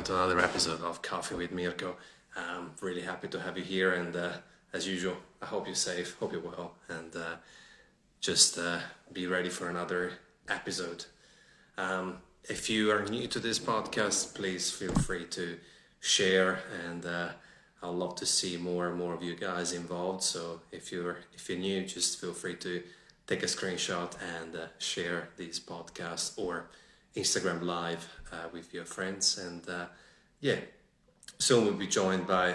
welcome to another episode of Coffee with Mirko. Really happy to have you here, and as usual, I hope you're safe, hope you're well, and just be ready for another episode. If you are new to this podcast, please feel free to share, and I'd love to see more and more of you guys involved. So if you're new, just feel free to take a screenshot and share these podcasts or Instagram live with your friends. And soon we'll be joined by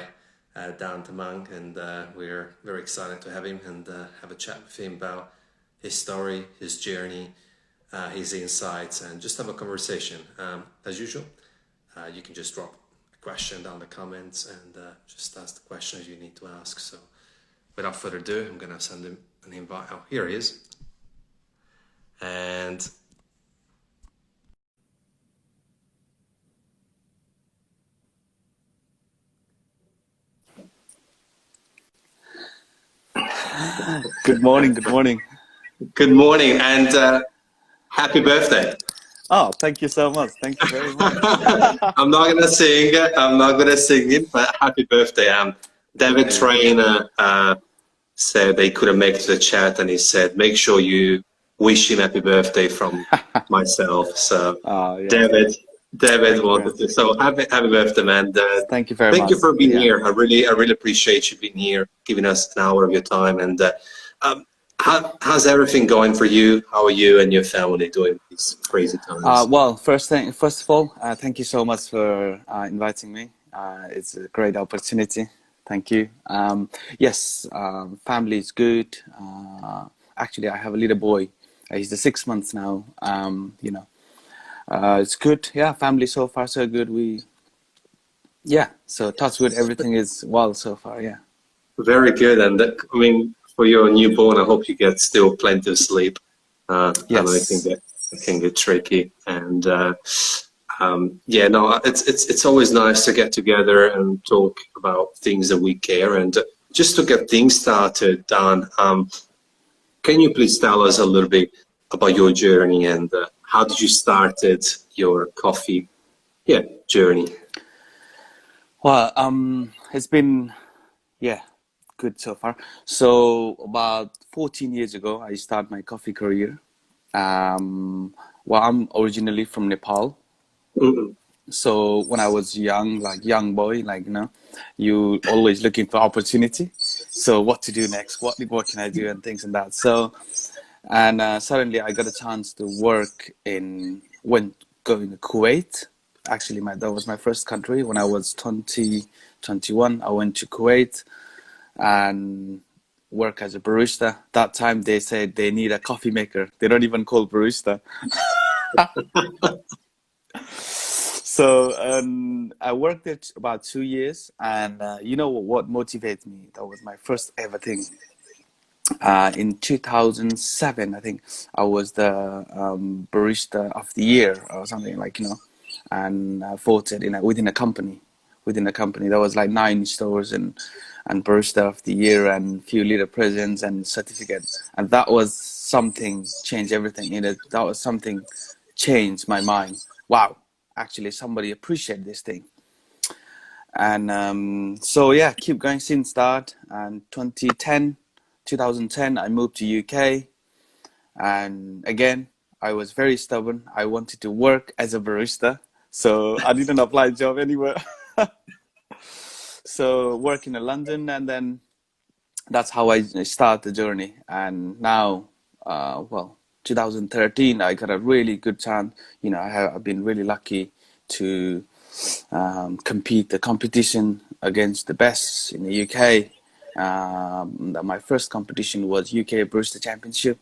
Dhan Tamang, and we're very excited to have him and have a chat with him about his story, his journey, his insights, and just have a conversation. As usual, you can just drop a question down the comments and just ask the questions you need to ask. So without further ado, I'm gonna send him an invite. Oh, here he is. And Good morning, good morning. good morning, and happy birthday. Oh, thank you so much. Thank you very much. I'm not gonna sing it. I'm not gonna sing it, but happy birthday. David Trainer said they couldn't make it to the chat, and he said, make sure you wish him happy birthday from myself. So Yeah. David wanted to. So happy birthday, man. Thank you very Thank much. you for being here. I really appreciate you being here, giving us an hour of your time. And how's everything going for you? How are you and your family doing these crazy times? Well, first of all, thank you so much for inviting me. It's a great opportunity. Thank you. Yes, family is good. Actually, I have a little boy. He's the 6 months now. It's good. Yeah, family so far so good. So touch wood, everything is well so far. Yeah. Very good. And I mean, for your newborn, I hope you get still plenty of sleep. Yes. And I think that it can get tricky. And it's always nice to get together and talk about things that we care. And just to get things started, Dan, can you please tell us a little bit about your journey and how did you started your coffee journey? Well, it's been good so far. So about 14 years ago, I started my coffee career. I'm originally from Nepal. Mm-hmm. So when I was young boy, you always looking for opportunity. So what to do next? What can I do and things and that. So, and suddenly I got a chance to work going to Kuwait. Actually, that was my first country. When I was 21, I went to Kuwait and work as a barista. That time they said they need a coffee maker. They don't even call barista. So I worked there about 2 years, and you know what motivates me? That was my first ever thing. In 2007, I think I was the barista of the year or something and voted within a company. There was like 9 stores and barista of the year and few little presents and certificates, and that was something changed everything in it. That was something changed my mind. Wow, actually somebody appreciate this thing. And keep going since that. And 2010 I moved to UK, and again I was very stubborn. I wanted to work as a barista, so I didn't apply job anywhere. So working in London, and then that's how I start the journey. And now 2013 I got a really good chance. I've been really lucky to compete the competition against the best in the UK. My first competition was UK Barista Championship,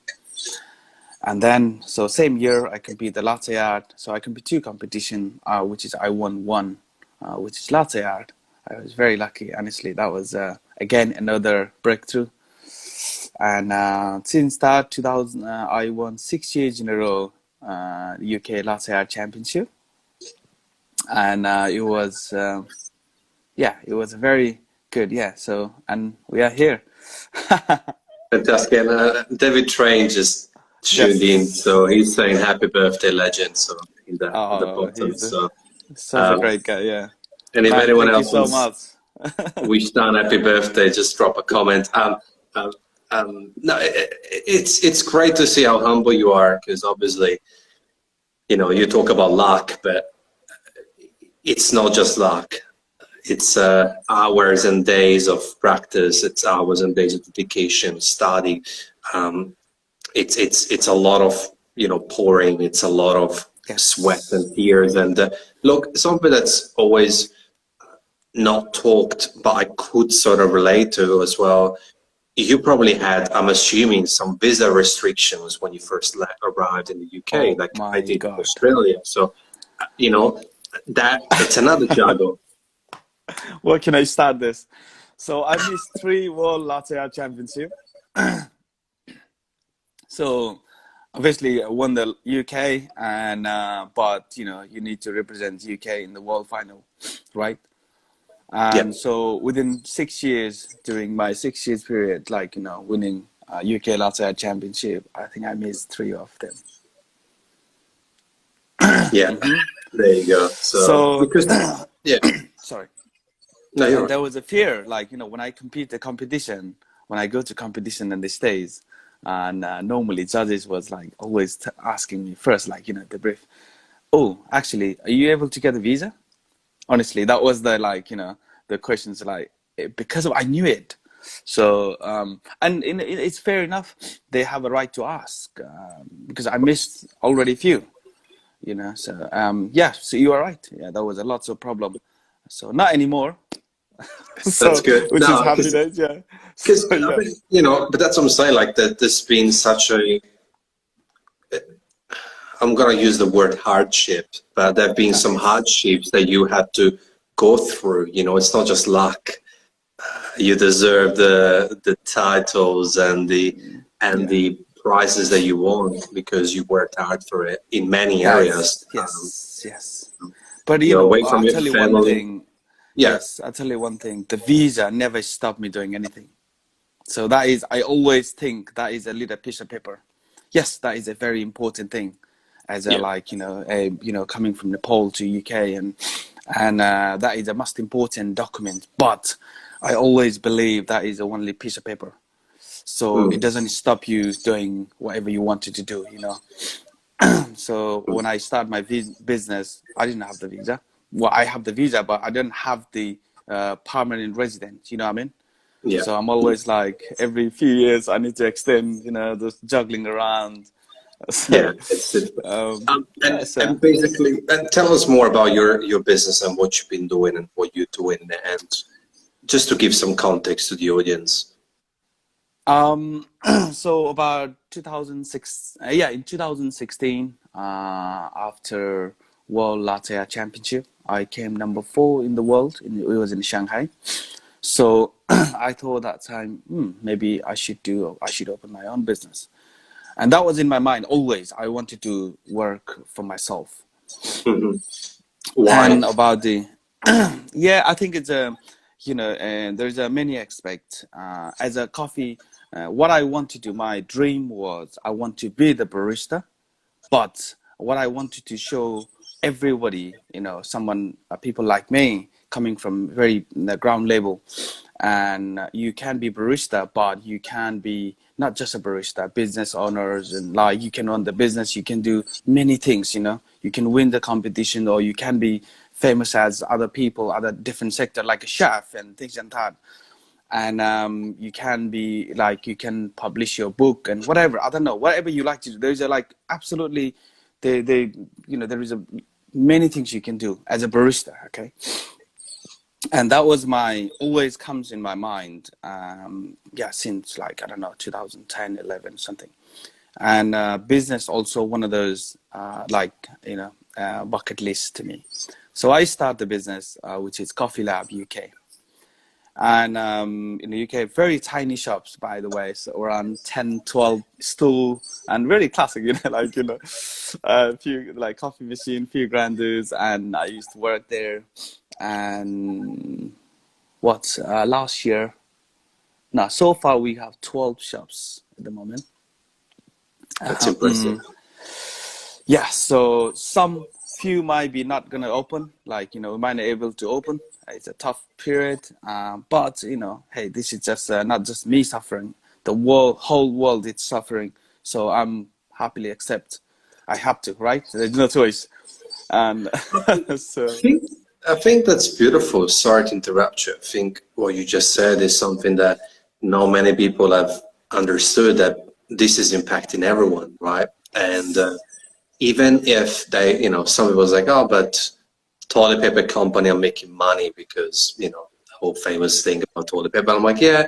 and then so same year I compete the latte art. So I compete 2 competition, which is I won one, which is latte art. I was very lucky, honestly. That was again another breakthrough. And since that 2000, I won 6 years in a row UK Latte Art Championship, and it was very good. So, and we are here. Fantastic. And David Train just tuned in, so he's saying happy birthday, legend. So in the bottom. So Such a Um, great guy. Yeah, and if man. anyone Thank you else so wants much. wish Dan happy birthday, just drop a comment. Um, no, it's great to see how humble you are, because obviously, you talk about luck, but it's not just luck. It's hours and days of practice. It's hours and days of dedication, study. Um, it's a lot of pouring. It's a lot of sweat Yes. and tears. And look, something that's always not talked, but I could sort of relate to as well. You probably had, I'm assuming, some visa restrictions when you first arrived in the UK, Oh like I my did in God. Australia. So, you know, that it's another juggle. Where can I start this? So I missed three World Latte Art Championship. So obviously I won the UK, and but you need to represent UK in the World Final, right? Yeah, And so within 6 years, during my 6 years period, like winning UK Latte Art Championship, I think I missed three of them. yeah. There you go. So So because yeah, sorry. no, you're And right. there was a fear, like when I compete the competition, when I go to competition in the States, and normally judges was like always asking me first, like the brief. Oh, actually, are you able to get a visa? Honestly, that was the the questions, like because I knew it. So and it's fair enough. They have a right to ask, because I missed already few. So yeah. So you are right. Yeah, there was a lots of problem. So not anymore. That's So good. which is No, because happiness. Yeah. because So I yeah. mean, but that's what I'm saying. Like that, there's been such a. I'm gonna use the word hardship, but there've been some Nice. hardships that you had to go through. It's not just luck. You deserve the titles and the Yeah. prizes that you won because you worked hard for it in many areas. Nice. Yes. Yes. But You're away from I'll your tell you one family. thing. Yeah, Yes, I'll tell you one thing. The visa never stopped me doing anything. So that is, I always think that is a little piece of paper. Yes, that is a very important thing, as a yeah, like coming from Nepal to UK, and that is the most important document. But I always believe that is a only piece of paper. So it mm, doesn't stop you doing whatever you wanted to do. So when I start my business, I didn't have the visa. Well, I have the visa, but I don't have the permanent resident. You know what I mean? yeah. So I'm always like every few years I need to extend. Just juggling around. Yeah, So it's difficult. yeah. So And basically, tell us more about your business and what you've been doing and what you're doing, and just to give some context to the audience. um, so about 2006, yeah, in 2016, after World Latte Art Championship, I came number 4 in the world. It was in Shanghai. So I thought that time, maybe I should open my own business. And that was in my mind always. I wanted to work for myself. Hmm. Why? And about the, yeah, I think it's and there's a many aspects. As a coffee, what I want to do, my dream was I want to be the barista, but what I wanted to show everybody, someone, people like me, coming from very the ground level, and you can be barista, but you can be not just a barista, business owners, and like you can run the business, you can do many things, you can win the competition, or you can be famous as other people, other different sector, like a chef and things like that. And you can be like, you can publish your book and whatever, I don't know, whatever you like to do. There's a like absolutely, they there is a many things you can do as a barista. Okay. And that was my always comes in my mind, yeah, since like I don't know 2010, 11, something. And business also one of those like bucket list to me. So I start the business, which is Coffee Lab UK. And in the UK, very tiny shops, by the way, so around 10, 12 stool, and really classic, like, a few like coffee machine, few grandeurs, and I used to work there. And what, last year, now so far we have 12 shops at the moment. That's impressive. Yeah, so some few might be not gonna open, like, we might not able to open. It's a tough period, but hey, this is just not just me suffering. The whole world is suffering. So I'm happily accept. I have to, right? There's no choice. And so think I think that's beautiful. Sorry to interrupt you. I think what you just said is something that not many people have understood, that this is impacting everyone, right? And yes, even if they, some people's like, oh, but toilet paper company are making money because, the whole famous thing about toilet paper. I'm like, yeah,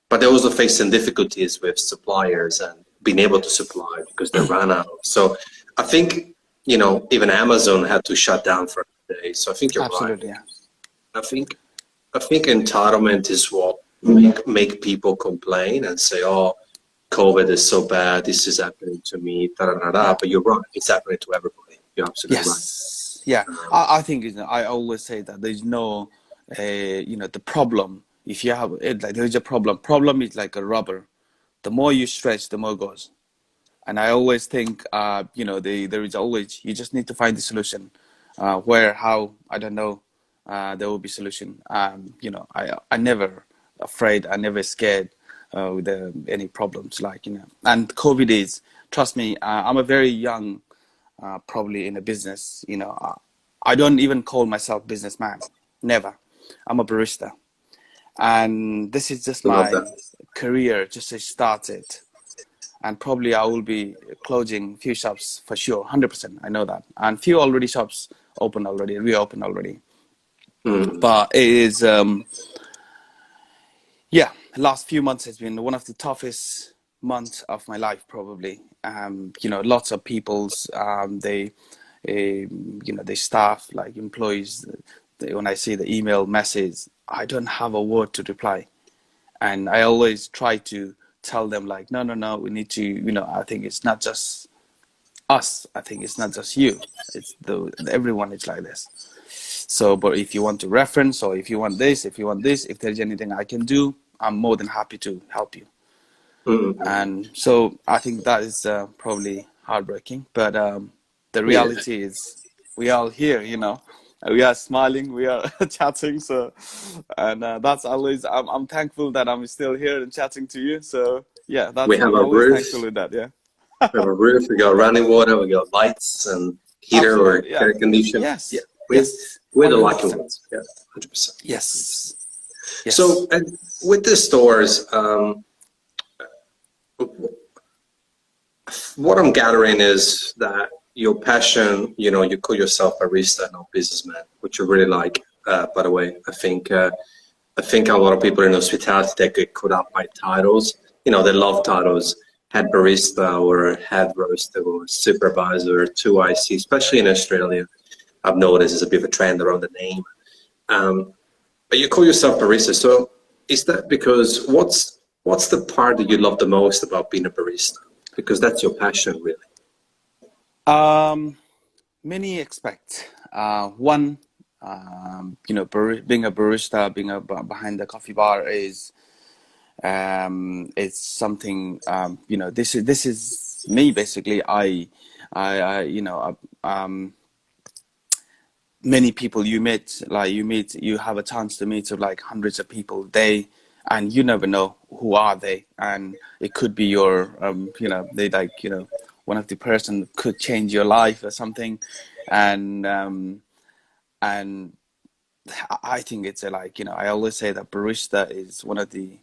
but they're also facing difficulties with suppliers and being able to supply because they ran out. So I think, even Amazon had to shut down for a day. So I think you're right. absolutely, yeah. I think I think entitlement is what make people complain and say, "Oh, COVID is so bad. This is happening to me." Da, da, da, da. Yeah. But you're right. It's happening to everybody. You're absolutely right. Yes. Yeah. Um, I think I always say that there's no, the problem. If you have it, like there's a problem. Problem is like a rubber. The more you stretch, the more it goes. And I always think, there is always, you just need to find the solution. Where, how, I don't know. There will be solution. I never afraid. I never scared with any problems. Like, and COVID is, trust me, I'm a very young, probably in a business. I don't even call myself businessman. Never. I'm a barista, and this is just I love my that. career. Just started, and probably I will be closing few shops for sure, 100%. I know that, and few already shops open already, reopened already. Mm. But it is, yeah, last few months has been one of the toughest months of my life, probably. Lots of people's, they staff, like employees, when I see the email message, I don't have a word to reply. And I always try to tell them, like, no, no, no, we need to, I think it's not just us. I think it's not just you. It's everyone is like this. So, but if you want to reference, or if you want this, if there's anything I can do, I'm more than happy to help you. Mm. And so I think that is probably heartbreaking, but the Yeah, reality is we are here, we are smiling, we are chatting. So, and that's always, I'm thankful that I'm still here and chatting to you. So yeah, we that's, have I'm a always roof. thankful with that. Yeah, We have a roof. We got running water. We got lights and heater or absolutely. Yeah. air condition. Yeah, Yes. we Yes. we're the lucky 100%. ones. Yeah, 100%. 100%. Yes. Yes. So, and with the stores, what I'm gathering is that your passion, you call yourself a barista, not businessman, which I really like. By the way, I think a lot of people in hospitality, they get caught up by titles. They love titles, head barista or head roaster or supervisor, 2IC, especially in Australia. I've noticed there's a bit of a trend around the name. Um, but you call yourself barista, so is that because what's the part that you love the most about being a barista? Because that's your passion, really. Um, Many expect. One, being a barista, being behind the coffee bar is, it's something. This is me basically. I many people you have a chance to meet like hundreds of people a day, and you never know who are they, and it could be your they like one of the person could change your life or something. And um and I think it's I always say that barista is one of the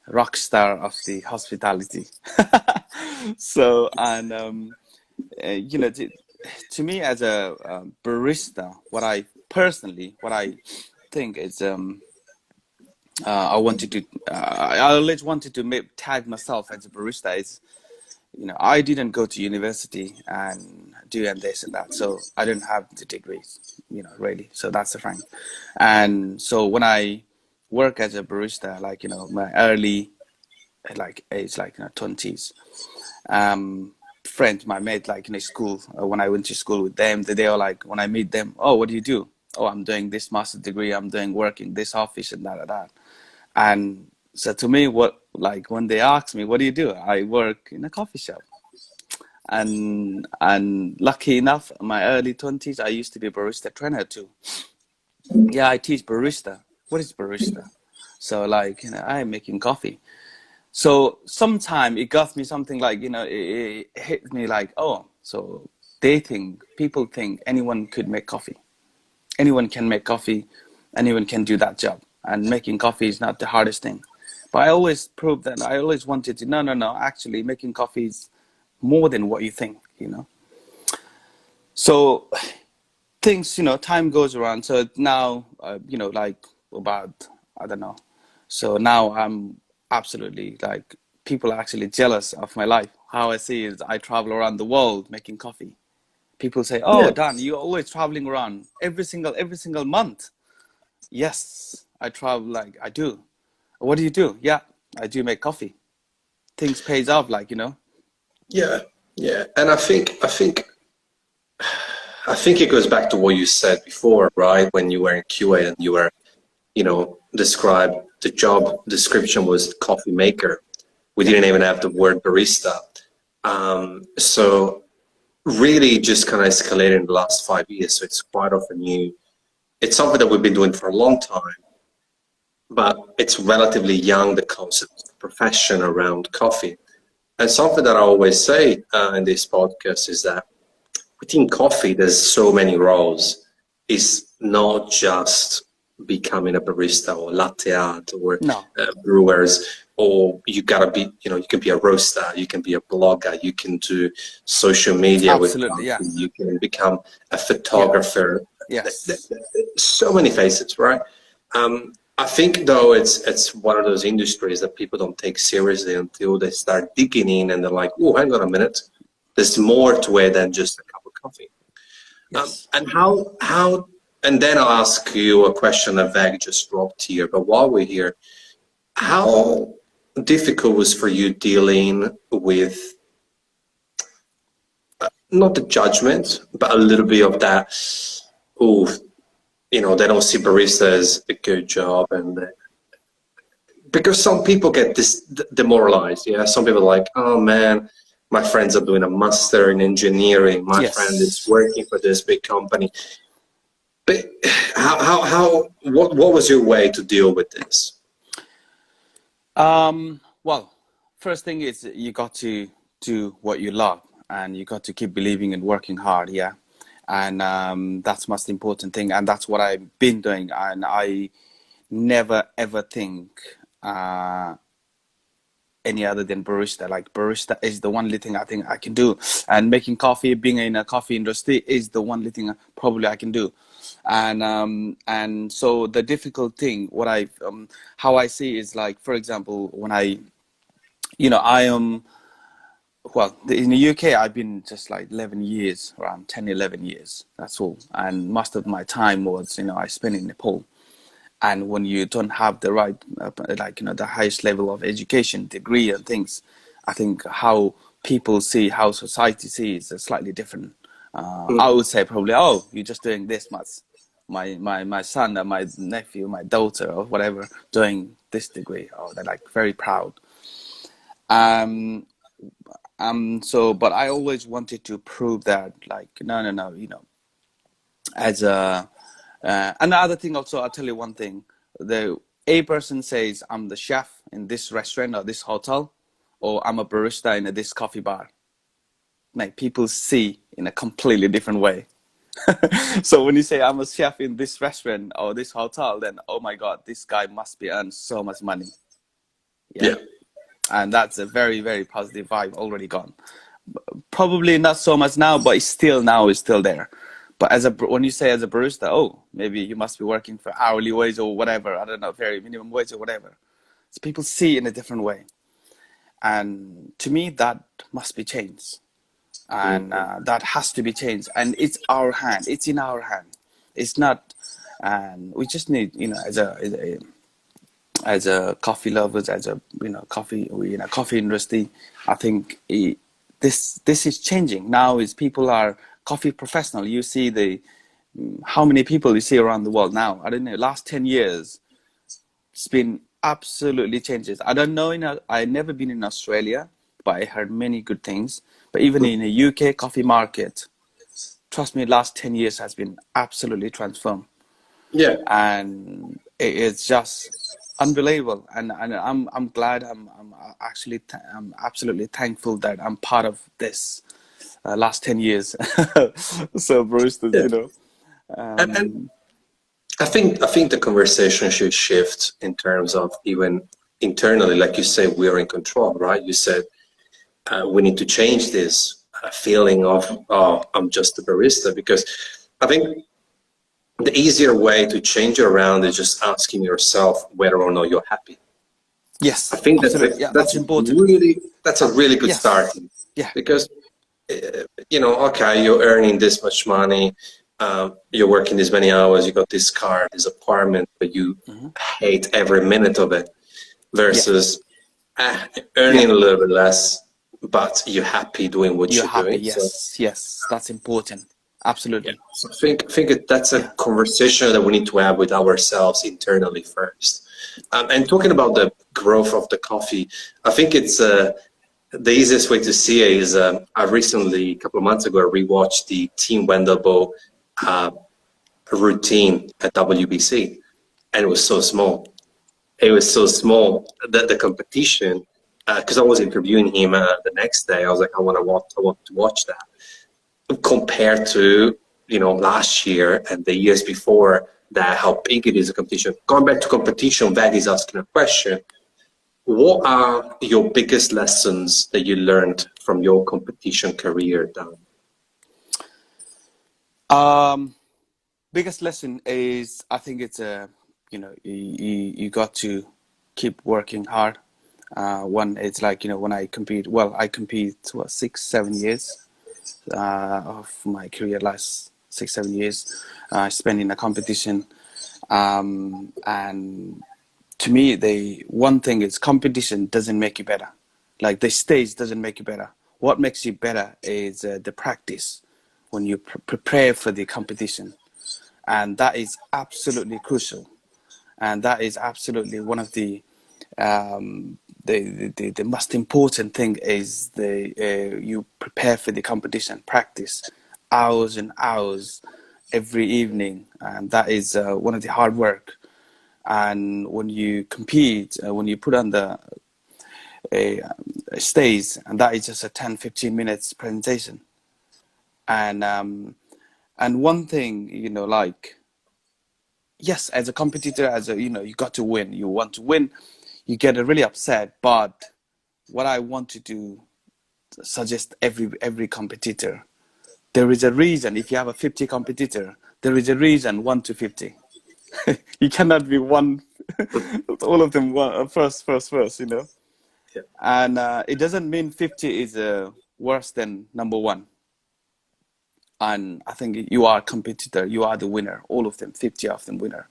rock star of the hospitality. So, and to me as a barista, what I think is, I wanted to I always wanted to tag myself as a barista. Is I didn't go to university and do and this and that, so I didn't have the degrees, really. So that's the thing. And so when I work as a barista, like my early like age, like 20s, um, friends, my mate, like in school, when I went to school with them, they are like, when I meet them, oh, what do you do? Oh, I'm doing this master's degree. I'm doing work in this office and that. And so to me, what like when they ask me, what do you do? I work in a coffee shop. And lucky enough, in my early 20s, I used to be a barista trainer too. Yeah, I teach barista. What is barista? So like, I'm making coffee. So sometime it got me something like, it hit me like, oh, so people think anyone could make coffee. Anyone can make coffee. Anyone can do that job. And making coffee is not the hardest thing. But I always proved that I always wanted to, no, actually making coffee is more than what you think. So things, time goes around. So now, like about, I don't know. So now I'm absolutely like, people are actually jealous of my life. How I see is I travel around the world making coffee. People say, "Oh, Yeah. Dan, you're always traveling around every single month." Yes, I travel like I do. What do you do? Yeah, I do make coffee. Things pays off, like. Yeah, yeah, and I think it goes back to what you said before, right? When you were in QA and you were, described the job description was coffee maker. We Yeah, didn't even have the word barista. So really just kind of escalated in the last 5 years. So it's quite often new. It's something that we've been doing for a long time, but it's relatively young, the concept of profession around coffee. And something that I always say in this podcast is that within coffee, there's so many roles. It's not just becoming a barista or latte art or no, brewers, or you gotta be, you can be a roaster, you can be a blogger, you can do social media with absolutely, yeah, coffee, you can become a yeah, photographer. yes, So many facets, right? I think though it's one of those industries that people don't take seriously until they start digging in and they're like, oh, hang on a minute, there's more to it than just a cup of coffee. yes. And and then I'll ask you a question that Veg just dropped here. But while we're here, how difficult was for you dealing with not the judgment, but a little bit of that? Oh, they don't see barista as a good job, and because some people get this demoralized. Yeah, some people are like, oh man, my friends are doing a master in engineering. My friend is Yes. working for this big company. But what was your way to deal with this? Well, first thing is you got to do what you love, and you got to keep believing and working hard, yeah. And that's most important thing, and that's what I've been doing. And I never ever think uh, any other than barista. Like barista is the only thing I think I can do, and making coffee, being in a coffee industry is the only thing probably I can do. And so the difficult thing, how I see is like, for example, when I am, well, in the UK, I've been just like 11 years, around 10, 11 years. That's all. And most of my time was, I spent in Nepal. And when you don't have the right, the highest level of education, degree and things, I think how people see, how society sees is slightly different. I Mm, would say probably, oh, you're just doing this much. My son or my nephew, my daughter or whatever, doing this degree. Oh, they're like very proud. Um, but I always wanted to prove that, like, no, as a, another thing also, I'll tell you one thing. The A person says, I'm the chef in this restaurant or this hotel, or I'm a barista in this coffee bar. Like, people see in a completely different way. So when you say I'm a chef in this restaurant or this hotel, then, oh my God, this guy must be earning so much money. Yeah. yeah, And that's a very, very positive vibe already gone. Probably not so much now, but it's still there. But when you say as a barista, oh, maybe you must be working for hourly wage or whatever. I don't know, very minimum wage or whatever. So people see in a different way, and to me that must be changed, and mm, that has to be changed. And it's our hand. It's in our hand. It's not, and we just need, as a coffee lovers, as a coffee, coffee industry. I think this is changing now. Is people are coffee professional. You see how many people you see around the world now. I don't know. Last 10 years, it's been absolutely changes. I don't know. I never been in Australia, but I heard many good things. But even in the UK coffee market, trust me, last 10 years has been absolutely transformed. Yeah. And it is just unbelievable. And I'm glad, I'm actually, I'm absolutely thankful that I'm part of this last 10 years. So, Bruce, Yeah. you know, And um, I think the conversation should shift in terms of even internally, like you say, we're in control, right? You said we need to change this feeling of, oh, I'm just a barista, because I think the easier way to change it around is just asking yourself whether or not you're happy. I yes, think absolutely. Yeah, that's important. that's a really good Yes. starting, Yeah. because okay, you're earning this much money, you're working this many hours, you got this car, this apartment, but you Hmm. hate every minute of it, Yeah. versus Yeah. earning a little bit less, but you're happy doing what You're you're happy. doing. So Yes. Yes. That's important. yeah, Absolutely. so I think that's a Yeah. conversation that we need to have with ourselves internally first. And talking about the growth of the coffee, I think it's the easiest way to see it is I recently, a couple of months ago, I rewatched the Team Wendelbo uh, routine at WBC, and it was so small. It was so small that the competition, because I was interviewing him the next day, I was like, I want to watch that compared to last year and the years before that, how big it is a competition. Going back to competition, Vad is asking a question. What are your biggest lessons that you learned from your competition career, Dan? Um, Biggest lesson is, I think it's you got to keep working hard. One, it's like, when I compete, well, I compete what, 6, 7 years of my career, last 6, 7 years spent in a competition. And to me, the one thing is competition doesn't make you better. Like the stage doesn't make you better. What makes you better is the practice when you prepare for the competition, and that is absolutely crucial. And that is absolutely one of the most important thing is the you prepare for the competition, practice hours and hours every evening, and that is one of the hard work. And when you compete, when you put on the a, stage, and that is just a 10, 15 minutes presentation. And one thing, like, yes, as a competitor, as a, you got to win, you want to win, you get really upset. But what I want to do, suggest every competitor, there is a reason. If you have a 50 competitor, there is a reason 1 to 50. You cannot be one, all of them one, first. Yeah. And it doesn't mean 50 is worse than number one. And I think you are a competitor, you are the winner, all of them, 50 of them winner,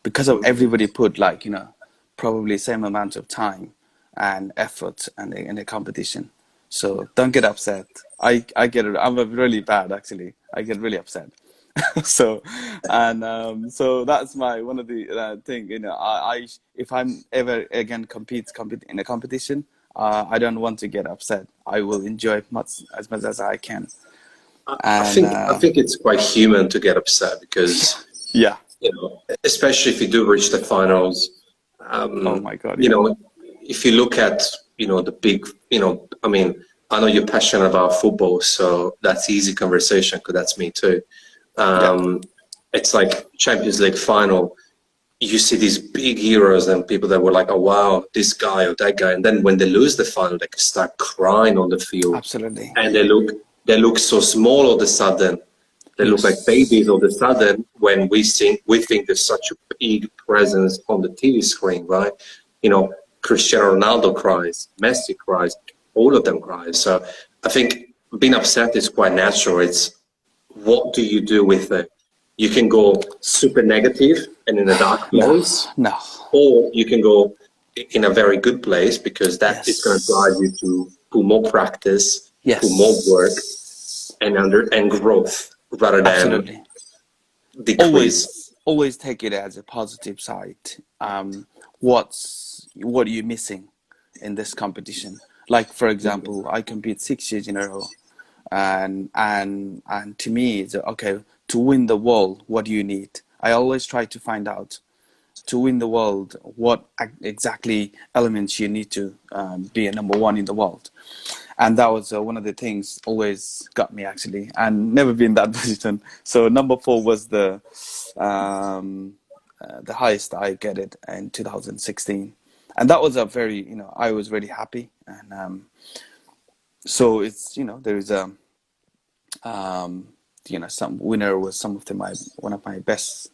because of everybody put, like, probably same amount of time and effort and in a competition. So don't get upset. I get it. I'm really bad, actually. I get really upset. So, and so that's my one of the thing. I if I'm ever again compete in a competition, I don't want to get upset. I will enjoy much as I can. I And think I think it's quite human to get upset because yeah. especially if you do reach the finals. Oh my God. You Yeah. know, if you look at the big, I mean, I know you're passionate about football, so that's easy conversation because that's me too. Yeah. It's like Champions League final. You see these big heroes and people that were like, oh wow, this guy or that guy, and then when they lose the final, they start crying on the field, Absolutely. and they look so small all of a sudden. They look like Yes. babies all of a sudden when we think there's such a big presence on the TV screen, right? Cristiano Ronaldo cries, Messi cries, all of them cry. So I think being upset is quite natural. It's what do you do with it? You can go super negative and in a dark No. place, No. or you can go in a very good place because that is going to drive Yes. you to put more practice, put more work, Yes. and growth rather than Absolutely. decrease. Always take it as a positive side. What are you missing in this competition? Like for example, I compete 6 years in a row, and to me, it's okay to win the world. What do you need? I always try to find out to win the world what exactly elements you need to be a number one in the world. And that was one of the things always got me actually, and never been that position. So number four was the highest I get it in 2016, and that was a very, I was really happy. And so it's, there is a some winner was some of one of my best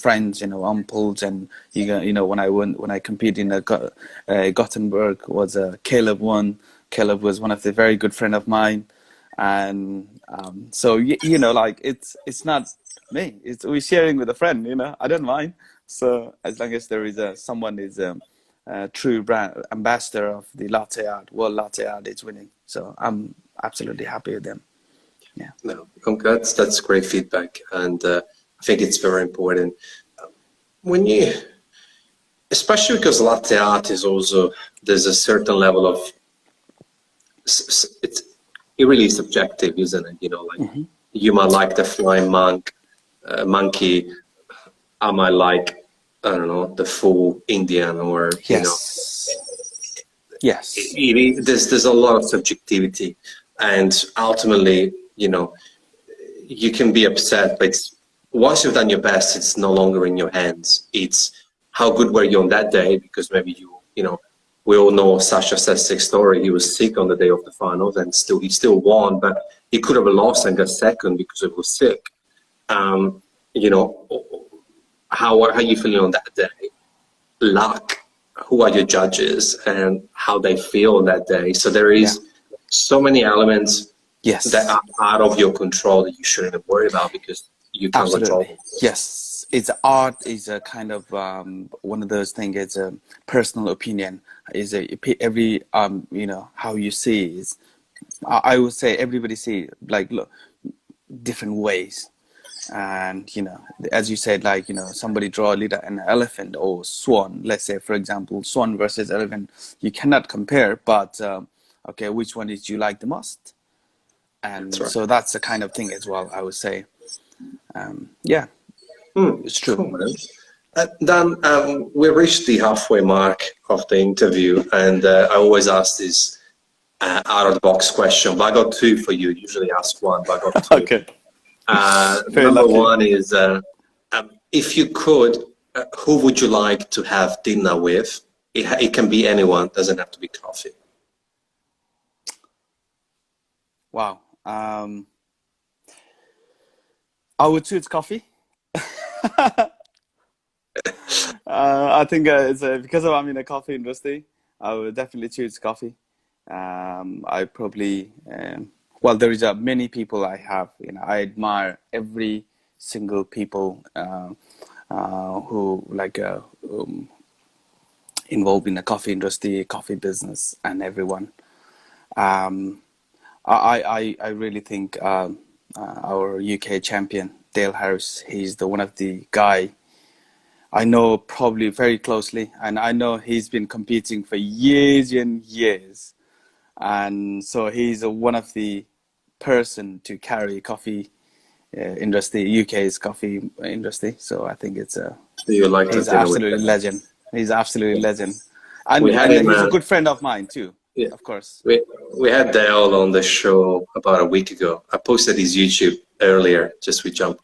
friends, uncles, and when I competed in Gothenburg was Caleb won. Caleb was one of the very good friend of mine, and so like it's not me, it's we sharing with a friend. I don't mind. So as long as there is someone is a true brand ambassador of the latte art, world latte art, is winning. So I'm absolutely happy with them. Yeah. No, that's great feedback, and I think it's very important when you, especially because latte art is also, there's a certain level of it's it really is subjective, isn't it? Like you might like the flying monkey, I might like, I don't know, the full Indian, or Yes. Yes. There's a lot of subjectivity, and ultimately, you can be upset, but once you've done your best, it's no longer in your hands. It's how good were you on that day, because maybe we all know Sasha Sestek's story. He was sick on the day of the finals, and he still won, but he could have lost and got second because he was sick. How are you feeling on that day? Luck. Who are your judges and how they feel on that day? So there is so many elements that are out of your control that you shouldn't worry about, because you can't control them. Yes, it's art is a kind of one of those things. It's a personal opinion. Is every how you see is. I would say everybody see like different ways, and as you said, like somebody draw an elephant or swan. Let's say for example, swan versus elephant. You cannot compare, but okay, which one did you like the most? And so that's the kind of thing as well, I would say. It's true. Cool, man. Dan, we reached the halfway mark of the interview, and I always ask this out-of-the-box question, but I got two for you. Usually ask one, but I got two. Okay. Number one is, if you could, who would you like to have dinner with? It can be anyone, doesn't have to be coffee. Wow. I would choose coffee. I think it's because I'm in the coffee industry. I would definitely choose coffee. I probably well, there is many people I have. I admire every single people who like involved in the coffee industry, coffee business, and everyone. I really think our UK champion Dale Harris, he's one of the guy I know probably very closely, and I know he's been competing for years and years, and so he's one of the person to carry coffee industry, UK's coffee industry. So I think it's he's absolutely legend. He's absolutely legend, and he's a good friend of mine too. Yeah. Of course. We had Dale on the show about a week ago. I posted his YouTube earlier,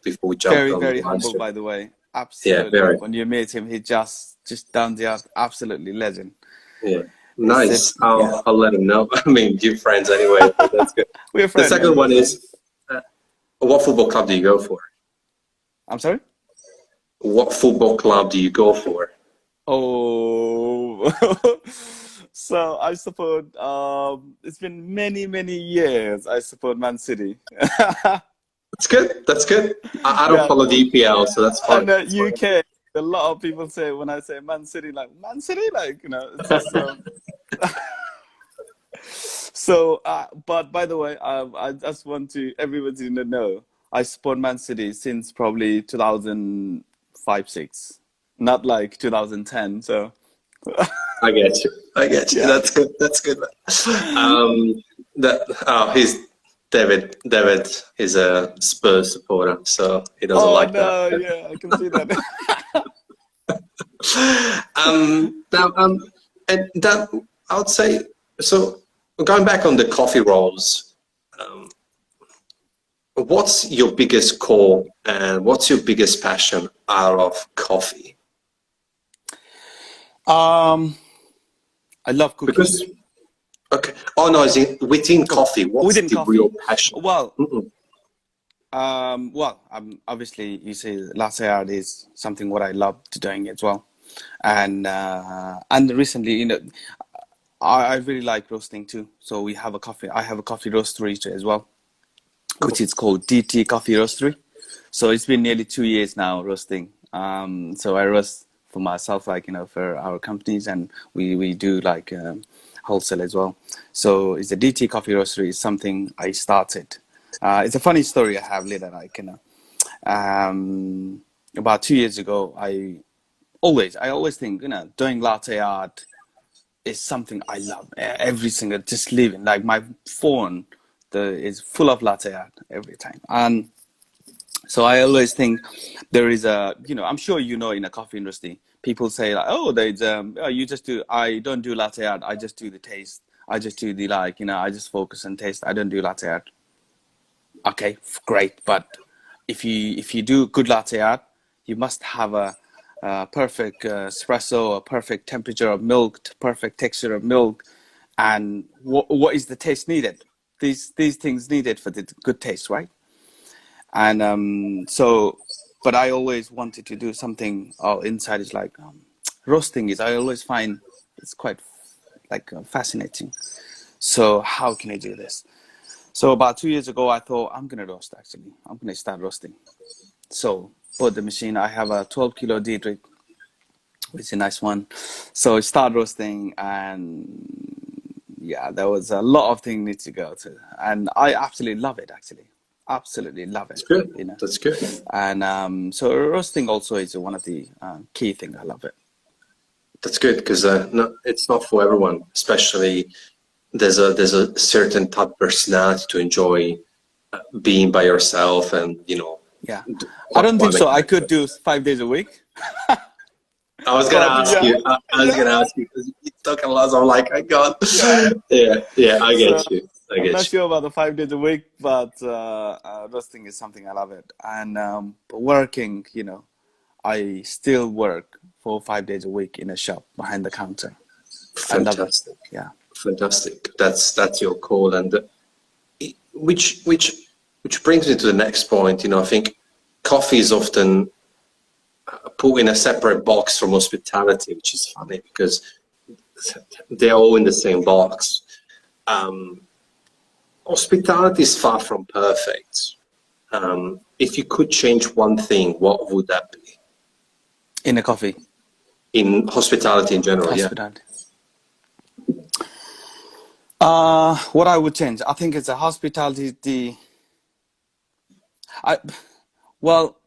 before we jumped on. Very humble, by the way. Absolutely. Yeah, very. When you meet him, he just down the earth, absolutely legend. Yeah. Nice. I'll let him know. I mean, you're friends anyway, but that's good. We're friends. The second one is, what football club do you go for? I'm sorry? What football club do you go for? Oh, so I support, it's been many, many years, I support Man City. That's good. That's good. I don't follow the EPL, so that's fine. And UK, a lot of people say, when I say Man City, like, it's just, so, but by the way, I just want everybody to know, I support Man City since probably 2005-06, not like 2010, so. I get you. I get you. Yeah. That's good. That's good. That he's David. David is a Spurs supporter, so he doesn't Oh like that. no, yeah, I can see that. Now, and that I would say so. Going back on the coffee rolls, um, what's your biggest call and what's your biggest passion out of coffee? Um, I love cooking. Because okay, oh no, is it within Oh, coffee? What's within the real coffee. passion? Well, Mm-mm. obviously you say latte art is something what I love to doing as well, and recently, I really like roasting too. So we have a coffee. I have a coffee roastery too as well, which is called DT Coffee Roastery. So it's been nearly 2 years now roasting. So I roast for myself, like for our companies, and we do like wholesale as well. So it's a DT Coffee Roastery. Is something I started. It's a funny story I have later. About 2 years ago, I always think doing latte art is something I love. Every single just living like my phone is full of latte art every time. And so I always think there is I'm sure in a coffee industry, people say like, oh, you just do, I don't do latte art, I just do the taste. I just do the I just focus on taste. I don't do latte art. Okay, great. But if you do good latte art, you must have a perfect espresso, a perfect temperature of milk, perfect texture of milk, and what is the taste needed? These things needed for the good taste, right? And but I always wanted to do something. Oh, inside is like roasting is. I always find it's quite like fascinating. So how can I do this? So about 2 years ago, I thought I'm gonna roast. Actually, I'm gonna start roasting. So bought the machine. I have a 12 kilo Diedrich, which is a nice one. So I start roasting, and yeah, there was a lot of things need to go to, and I absolutely love it. Actually, absolutely love it. That's good. You know, That's good. and so roasting also is one of the key things. I love it. That's good because no, it's not for everyone. Especially there's a certain type of personality to enjoy being by yourself and Yeah, I quite, don't think quite so. I could mechanical. do 5 days a week, I was gonna but ask yeah, you. I was yeah, gonna ask you because you talk a lot. So I'm like, I got. yeah. Yeah, yeah. I So get you. I I'm get not you. sure about the 5 days a week, but roasting is something I love it. And but working, I still work 4 or 5 days a week in a shop behind the counter. I love it. Fantastic. Yeah. Fantastic. That's your call, and which brings me to the next point. I think coffee is often put in a separate box from hospitality, which is funny because they're all in the same box. Um, Hospitality is far from perfect. If you could change one thing, what would that be? In a coffee, In hospitality in general, yeah. hospitality. What I would change, I think it's a hospitality. I well,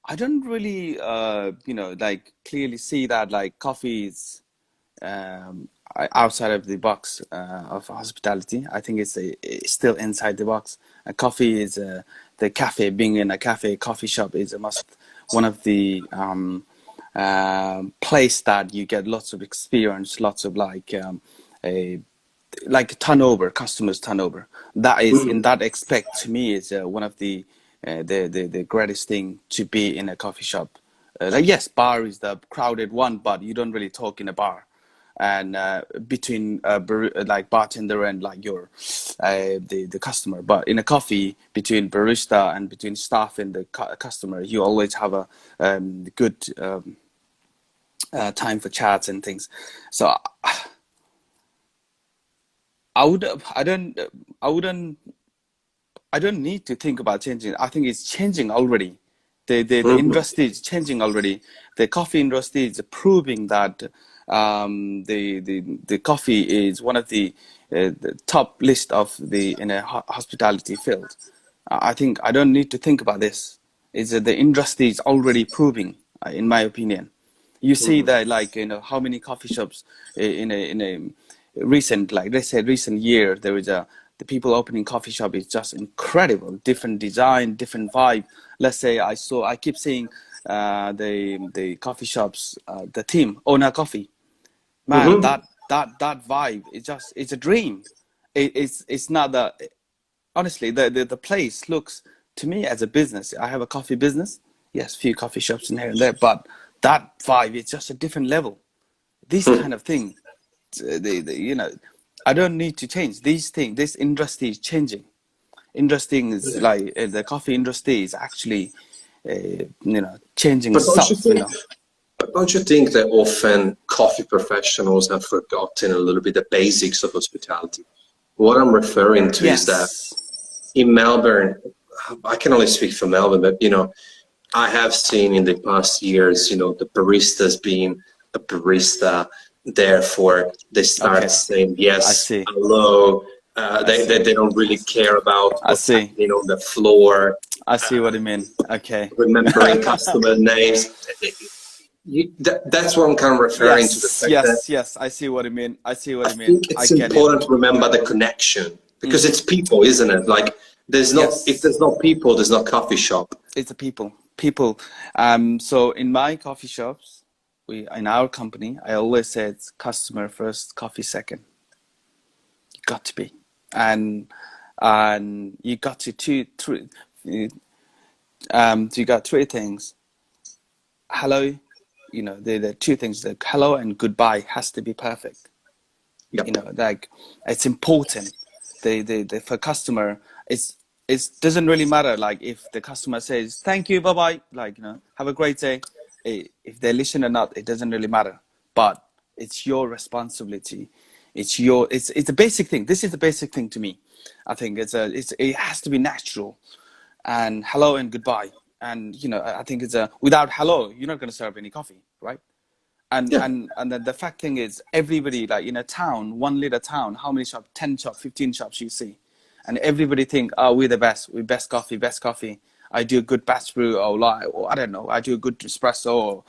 I don't really, like clearly see that like coffee is outside of the box of hospitality. I think it's still inside the box. Coffee is the cafe. Being in a cafe, coffee shop is a must. One of the place that you get lots of experience, lots of a turnover, customers turnover. That is in Mhm. that aspect to me is one of the greatest thing to be in a coffee shop. Like yes, bar is the crowded one, but you don't really talk in a bar. And between like bartender and like your the customer, but in a coffee between barista and between staff and the customer, you always have a good time for chats and things. So I would I don't I wouldn't I don't need to think about changing. I think it's changing already. The Mhm. industry is changing already. The coffee industry is proving that the coffee is one of the top list of the in a hospitality field. I think I don't need to think about this. Is that the industry is already proving, in my opinion. You see that, like, how many coffee shops in a recent, like, let's say recent year, there is the people opening coffee shop is just incredible, different design, different vibe. Let's say I keep seeing the coffee shops, the team Ona Coffee. Man, Mm-hmm. that vibe, it's a dream. It's not the honestly, the place looks to me as a business. I have a coffee business. Yes, few coffee shops in here and there, but that vibe is just a different level. This kind of thing, I don't need to change these things. This industry is changing. Industry is like the coffee industry is actually, changing But don't you itself. think? But don't you think that often coffee professionals have forgotten a little bit the basics of hospitality? What I'm referring to is that Yes, in Melbourne, I can only speak for Melbourne, but I have seen in the past years, the baristas being a barista. Therefore, they start okay, saying I yes, see, hello. I They see, don't really care about I what's see, happening on the floor, I see what you mean. Okay. remembering customer names. That's what I'm kind of referring to, the Yes, fact that yes, yes. I see what you mean. I see I what you mean. think I it's get it. important to remember the connection because Hmm. it's people, isn't it? Like if Yes, there's no people, there's no coffee shop. it's the people. People. So in my coffee shops, in our company, I always say it's customer first, coffee second. Got to be, and you got to you got three things. Hello, the two things. The hello and goodbye has to be perfect. Yep. Like, it's important. The for customer, it doesn't really matter, like, if the customer says thank you, bye bye, like, have a great day. If they listen or not, it doesn't really matter, but it's your responsibility. It's a basic thing. This is the basic thing to me. I think it has to be natural, and hello and goodbye. And I think it's a without hello, you're not going to serve any coffee, right? and Yeah. and and the fact thing is, everybody, like, in a town, one little town, how many shops? 10 shops, 15 shops you see, and everybody think, oh, we're the best, we best coffee. I do a good batch brew, or I don't know, I do a good espresso or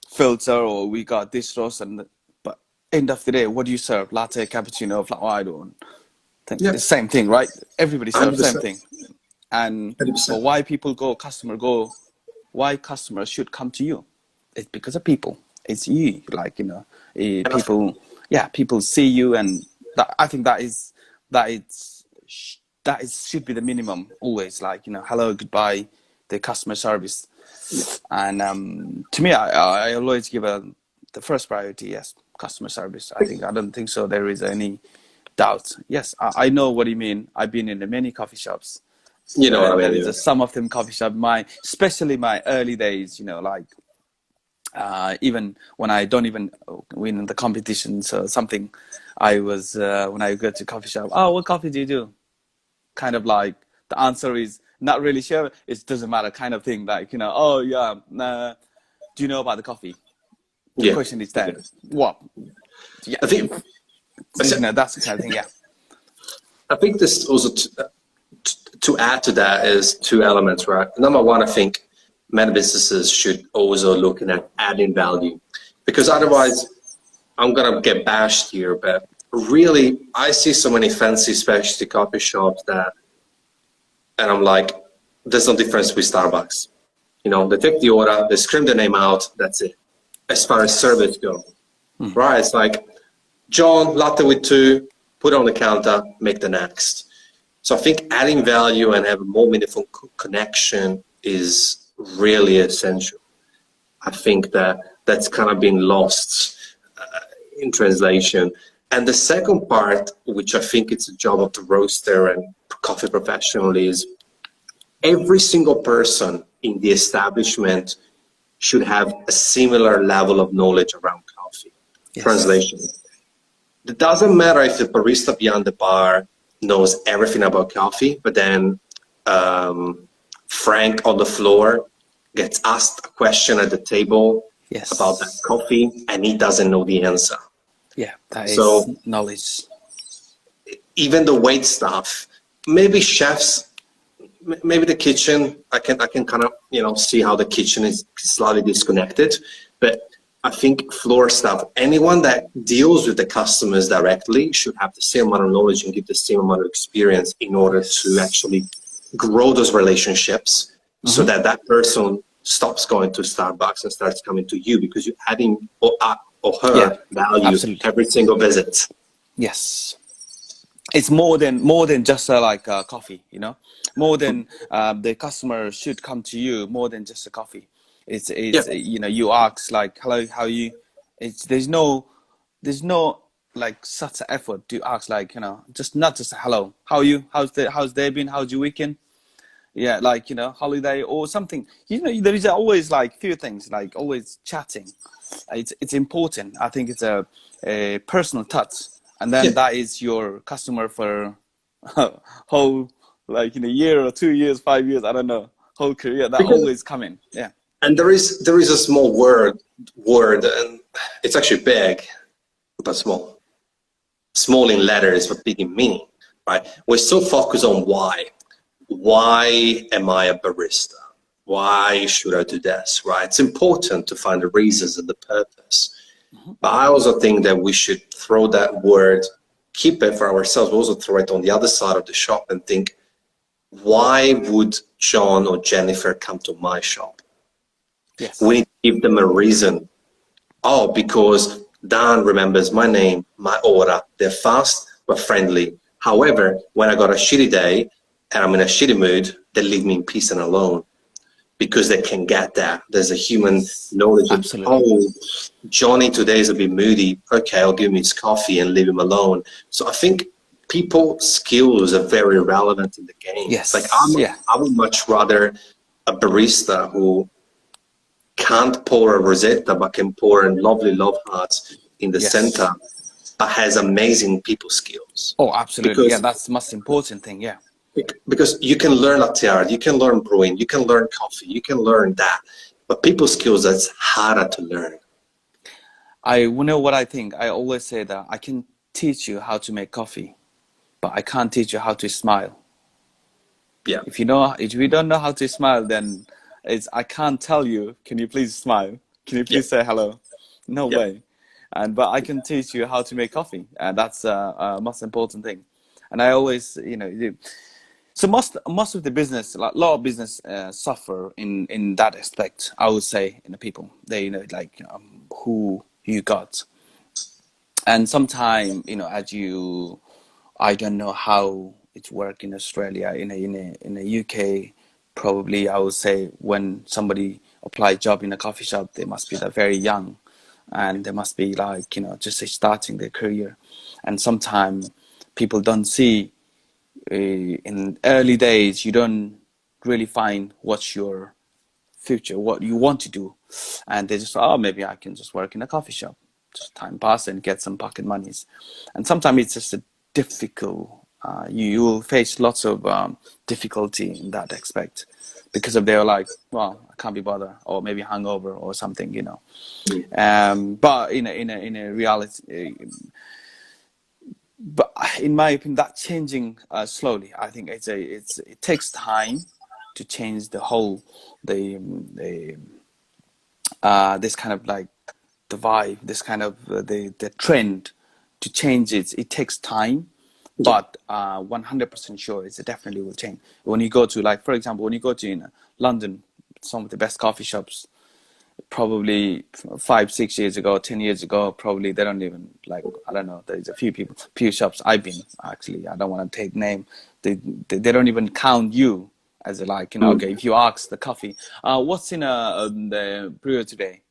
filter, or we got this roast, but end of the day, what do you serve? Latte, cappuccino, flat white, or think Yeah. it's same thing, right? Everybody serves same 100%. thing. And but 100%. why customers should come to you? It's because of people. It's you, like, And I think, people. Yeah, people see you, and I think that is should be the minimum always. Like, hello, goodbye, the customer service. And to me, I always give the first priority. Yes, customer service. I don't think so. There is any doubt. Yes, I know what you mean. I've been in many coffee shops. you know what I There mean. is Yeah. some of them coffee shop. Especially my early days. Like, even when I don't even win in the competitions or something, I was when I go to coffee shop. Oh, what coffee do you do? Kind of like the answer is not really sure. It doesn't matter, kind of thing. Like, oh yeah, do you know about the coffee? The Yeah. question is Yeah. then what? Yeah, I think I said- that's the kind of thing. Yeah. I think this also to add to that is two elements, right? Number one, I think many businesses should also looking at adding value, because Yes. otherwise I'm gonna get bashed here, but really I see so many fancy specialty coffee shops and I'm like, there's no difference with Starbucks. They take the order, they scream the name out, that's it. As far as Yes. service goes, right? It's like, John, latte with two, put it on the counter, make the next. So I think adding value and have a more meaningful connection is really essential. I think that's kind of been lost in translation. And the second part, which I think it's a job of the roaster and coffee professional, is every single person in the establishment should have a similar level of knowledge around coffee. Yes. Translation. It doesn't matter if the barista behind the bar knows everything about coffee, but then Frank on the floor gets asked a question at the table about that Yes. coffee and he doesn't know the answer. Yeah, that is So knowledge. even the wait staff, maybe chefs, maybe the kitchen, I can kind of see how the kitchen is slightly disconnected, but I think floor staff, anyone that deals with the customers directly, should have the same amount of knowledge and give the same amount of experience in order to actually grow those relationships, so that that person stops going to Starbucks and starts coming to you, because you're adding or her Yeah, value absolutely. every single visit. Yes. It's more than just like coffee, you know, more than the customer should come to you more than just a coffee. Yeah, It's you know, you ask like, hello, how you, it's there's no like such an effort to ask, like, you know, just not just a hello, how are you, how's day been, how's your weekend, yeah, like, you know, holiday or something, you know, there is always like few things, like always chatting. It's important. I think it's a personal touch, and yeah. then that is your customer for whole, like, in a year or 2 years, 5 years, I don't know, whole career. That Because always coming. Yeah. and there is a small word, and it's actually big but small. Small in letters but big in meaning, right? We're so focused on why. Why am I a barista? Why should I do this, right? It's important to find the reasons and the purpose. Mhm. But I also think that we should throw that word, keep it for ourselves, but also throw it on the other side of the shop and think, why would John or Jennifer come to my shop? We Yes. need to give them a reason. Oh, because Dan remembers my name, my aura. They're fast but friendly. However, when I got a shitty day and I'm in a shitty mood, they leave me in peace and alone, because they can get that. There's a human knowledge of, Absolutely. oh, Johnny today is a bit moody. Okay, I'll give him his coffee and leave him alone. So I think people skills are very relevant in the game. It's like Yes. Yeah. I would much rather a barista who can't pour a rosetta but can pour in lovely love hearts in the center, Yes. but has amazing people skills. Oh, absolutely. Yeah, Because that's the most important thing. Yeah. because you can learn latte art, you can learn brewing, you can learn coffee, you can learn that, but people skills, that's harder to learn. You know what I think? I always say that I can teach you how to make coffee, but I can't teach you how to smile. Yeah, If you don't know how to smile, then it's, I can't tell you, can you please smile? Can you yeah, please say hello? No yeah. way. But I can teach you how to make coffee, and that's a most important thing. And I always, you know, so most of the business, like, a lot of business suffer in that aspect. I would say, in the people, they, you know, like, who you got, and sometimes, you know, as you, I don't know how it work in Australia. In a UK, probably I would say when somebody apply job in a coffee shop, they must be that very young, and they must be like, you know, just starting their career. And sometimes people don't see, in early days, you don't really find what's your future, what you want to do, and they just, oh, maybe I can just work in a coffee shop, just time pass and get some pocket monies. And sometimes it's just a difficult. You will face lots of difficulty in that aspect, because of they're like, well, I can't be bothered, or maybe hungover or something, you know. But in a reality, but in my opinion, that changing slowly. I think it takes time to change the whole, the this kind of like the vibe, this kind of the trend to change it. It takes time, Yeah. but 100% sure it definitely will change. When you go to, like, for example, when you go to in London, some of the best coffee shops, probably 5 6 years ago, 10 years ago, probably they don't even, like, I don't know, there's a few shops I've been, actually, I don't want to take name, they don't even count you as a, like, you know, okay, Mm. if you ask the coffee, what's in the brewer today,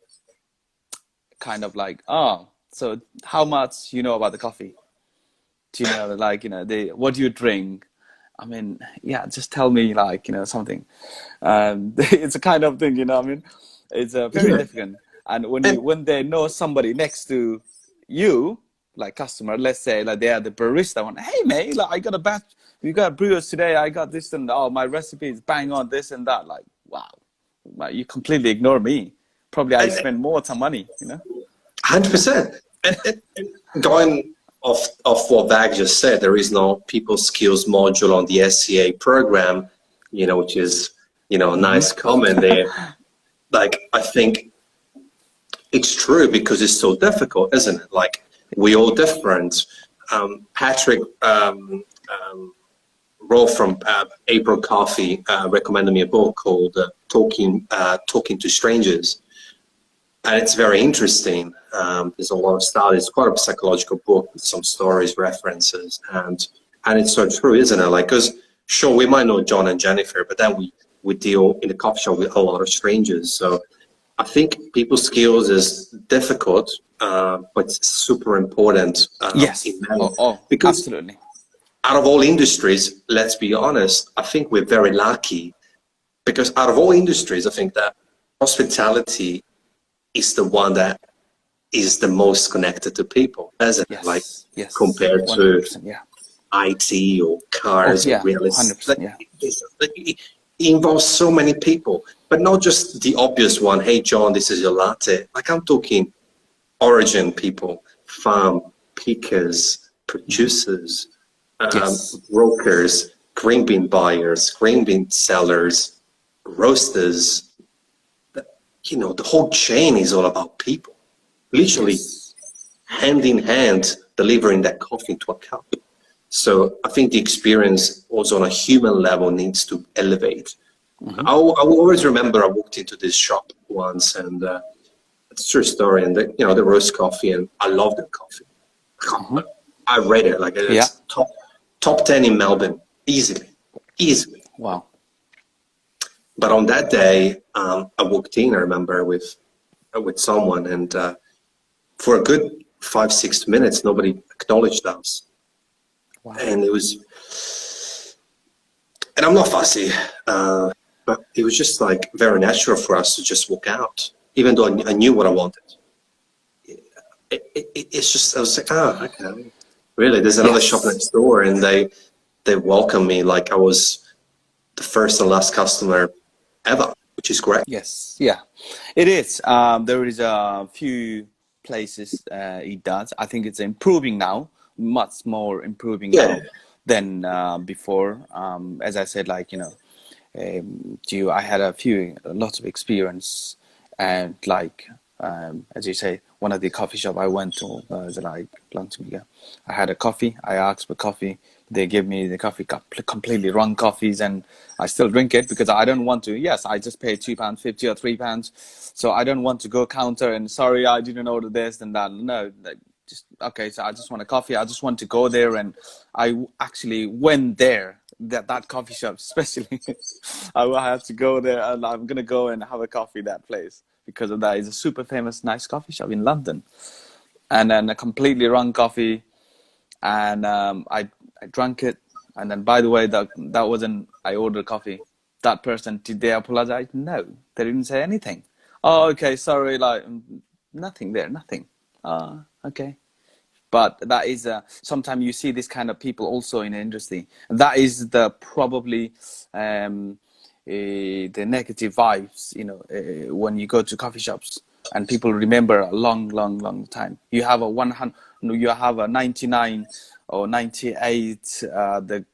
kind of like, oh, so how much you know about the coffee, do you know, like, you know, what do you drink, I mean, yeah, just tell me, like, you know, something. It's a kind of thing, you know what I mean? It's very Yeah. difficult. And when And, they know somebody next to you, like customer, let's say, like they are the barista one, hey mate, like I got a batch, you got brewers today, I got this and oh, my recipe is bang on this and that. Like, wow, like, you completely ignore me. Probably I and spend more time money, you know? 100%. And going off what Vag just said, there is no people skills module on the SCA program, which is, a Hmm. nice comment there. Like, I think it's true because it's so difficult, isn't it? Like we all different. Patrick Rowe from April Coffee recommended me a book called Talking to Strangers, and it's very interesting. There's a lot of studies. It's quite a psychological book with some stories, references, and it's so true, isn't it? Like, because sure, we might know John and Jennifer, but then we deal in the coffee shop with a lot of strangers. So I think people skills is difficult, but it's super important. Yes. In many, Oh, because absolutely. out of all industries, let's be honest, I think we're very lucky because out of all industries, I think that hospitality is the one that is the most connected to people, isn't it? Like Yes. Yes. compared to 100%. Yeah. IT or Oh, cars or yeah. real estate. 100%. Yeah. It involves so many people, but not just the obvious one. Hey, John, this is your latte. Like I'm talking origin people, farm pickers, producers, Yes. brokers, green bean buyers, green bean sellers, roasters. You know, the whole chain is all about people. Literally Yes. hand in hand, delivering that coffee into a cup. So I think the experience also on a human level needs to elevate. Mm-hmm. I will always remember I walked into this shop once and it's a true story and the roast coffee and I love the coffee. Mm-hmm. I read it like Yeah. it's top 10 in Melbourne, easily. Wow. But on that day, I walked in, I remember with someone and for a good 5-6 minutes, nobody acknowledged us. Wow. And it was, and I'm not fussy, but it was just like very natural for us to just walk out, even though I knew what I wanted. It's just, I was like, oh, okay. Really, there's another shop Yes. next door, and they welcomed me like I was the first and last customer ever, which is great. Yes. Yeah. It is. There is a few places it does. I think it's improving now, much more improving Yeah, now than before. As I said, like, I had lots of experience, and like, as you say, one of the coffee shop I went to was like long time ago. I had a coffee. I asked for coffee. They gave me the coffee cup, completely wrong coffees, and I still drink it because I don't want to. Yes, I just paid £2.50 or £3, so I don't want to go counter and sorry, I didn't order this and that. No, like, just okay. So I just want a coffee. I just want to go there, and actually went there. That coffee shop, especially, I will have to go there, and I'm gonna go and have a coffee that place because of that. It's a super famous, nice coffee shop in London, and then a completely wrong coffee, and I drank it, and then by the way, that wasn't I ordered coffee. That person, did they apologize? No, they didn't say anything. Oh, okay, sorry, like nothing there, nothing. Okay. But that is sometimes you see this kind of people also in the industry. And that is the probably the negative vibes, when you go to coffee shops and people remember a long, long, long time. You have a 100, you have a 99 or 98 the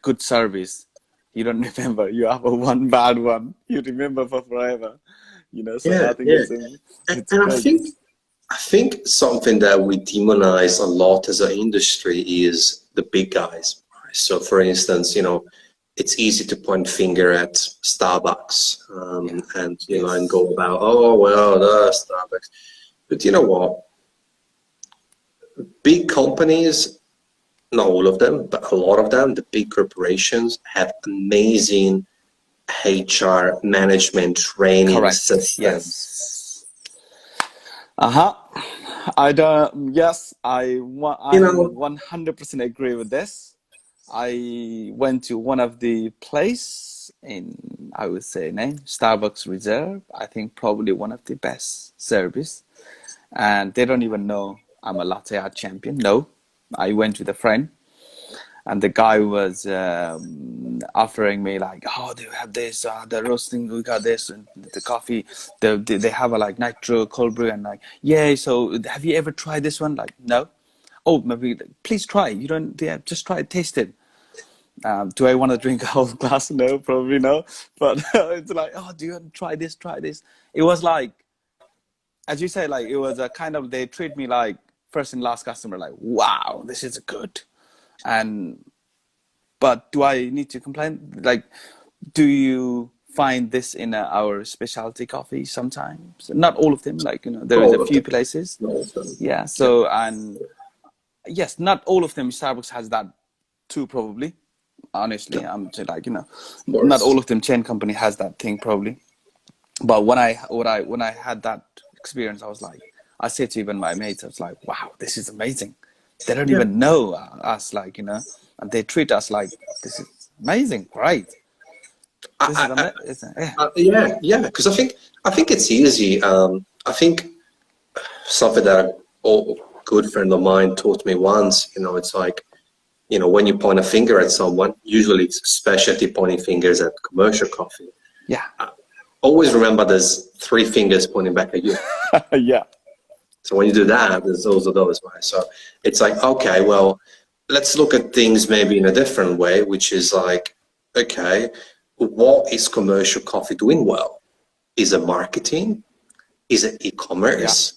good service. You don't remember. You have a one bad one. You remember for forever. So yeah, I think yeah. it's And great. I think something that we demonize a lot as an industry is the big guys. So, for instance, it's easy to point finger at Starbucks, Yeah. and and Yes. go about, oh well, the Starbucks. But you know what? Big companies, not all of them, but a lot of them, the big corporations have amazing HR management training Correct. systems. Yes. Uh-huh. I don't. Yes, You I'm know, 100% agree with this. I went to one of the place in, I would say, name Starbucks Reserve. I think probably one of the best service, and they don't even know I'm a latte art champion. No, I went with a friend, and the guy was offering me like, oh, they have this, the roasting, we got this, and the coffee, they have a like nitro cold brew, and like, yeah. So have you ever tried this one? Like, no. Oh, maybe please try. You don't, yeah, just try it, taste it. Do I want to drink a whole glass? No, probably no. But it's like, oh, do you want to try this? Try this. It was like as you say, like it was a kind of, they treat me like first and last customer, like, wow, this is good. And, but do I need to complain? Like, do you find this in our specialty coffee sometimes? Not all of them, like, there is a All of few them. places. All of them. Yeah. Yeah. So, and yes, not all of them. Starbucks has that too, probably. Honestly, I'm saying, like, Of not all course. of them chain company has that thing, probably. But when I had that experience, I was like, I said to even my mates, I was like, wow, this is amazing. They don't Yeah. even know us, like, and they treat us like, this is amazing, great. This is I, amazing. Yeah, yeah, yeah. Because I think it's easy. I think something that a good friend of mine taught me once. It's like, when you point a finger at someone, usually it's specialty pointing fingers at commercial coffee. yeah, Always remember there's three fingers pointing back at you. yeah, So when you do that, there's also those, right? So it's like, okay, well, let's look at things maybe in a different way, which is like, okay, what is commercial coffee doing well? Is it marketing? Is it yeah. e-commerce?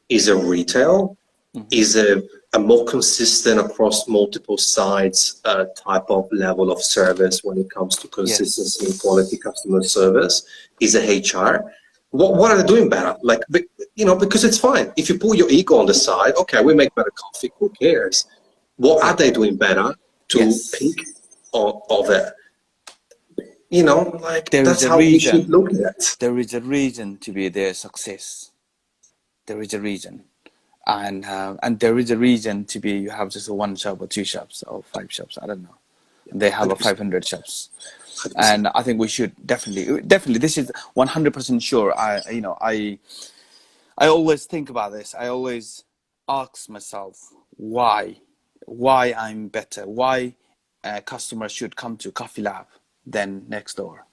Is it retail? Hmm. Is it a more consistent across multiple sites type of level of service when it comes to consistency and Yes, quality customer service? Is it HR? What are they doing better? Like, because it's fine. If you pull your ego on the side, okay, we make better coffee, who cares? What are yeah, they doing better to yes. pick of it? Like There is that's a how we should reason. look at it. There is a reason to be their success. There is a reason. And there is a reason to be, you have just one shop or two shops or five shops, I don't know. They have a 100%. 500 shops. 100%. And I think we should definitely, this is 100% sure. I always think about this. I always ask myself why I'm better, why customers should come to Coffee Lab than next door.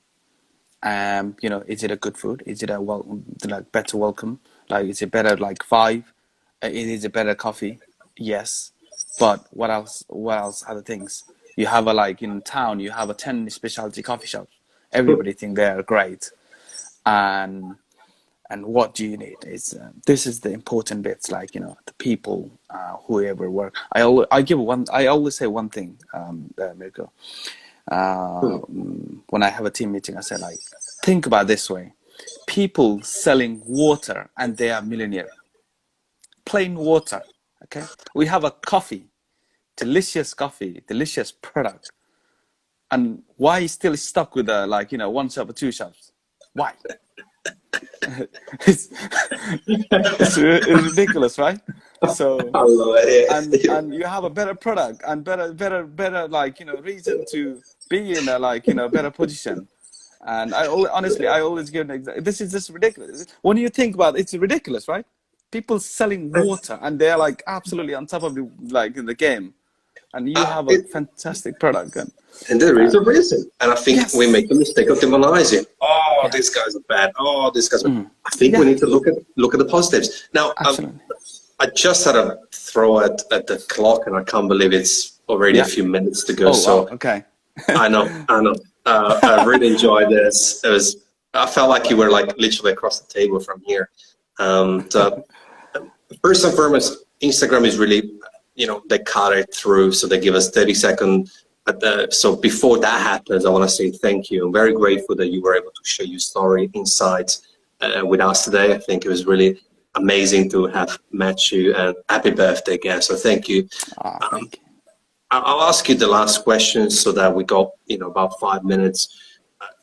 Is it a good food? Is it a like better welcome? Like, is it better like five? It is a better coffee, yes. But what else? What else? Other things? You have a, like, in town, you have a 10 specialty coffee shops. Everybody think they are great, and what do you need? Is this is the important bits, like, the people, whoever work. I always say one thing, Mirko. When I have a team meeting, I say, like, think about this way: people selling water and they are millionaire. Plain water, okay? We have a coffee, delicious product, and why still stuck with one shop or two shops? Why? it's, it's ridiculous, right? So, I love it. and you have a better product and better, like, reason to be in a, like, better position. And honestly, I always give an example. This is just ridiculous. When you think about it, it's ridiculous, right? People selling water and they're like absolutely on top of the, like, in the game, and you have a It, fantastic product. and there is a And reason. And I think we make yes, the mistake of demonizing. Oh, these yes, guys are bad. Oh, these guys are. I think we yeah, need to look at the positives. Now, absolutely, I just had a throw at the clock, and I can't believe it's already a yeah. few minutes to go. Oh wow, So okay. I know, I know. I really enjoyed this. I felt like you were like literally across the table from here. So first and foremost, Instagram is really, they cut it through, so they give us 30-second. So before that happens, I want to say thank you. I'm very grateful that you were able to share your story, insights with us today. I think it was really amazing to have met you, and happy birthday again. So thank you. Um, Thank you. I'll ask you the last question so that we got, about 5 minutes.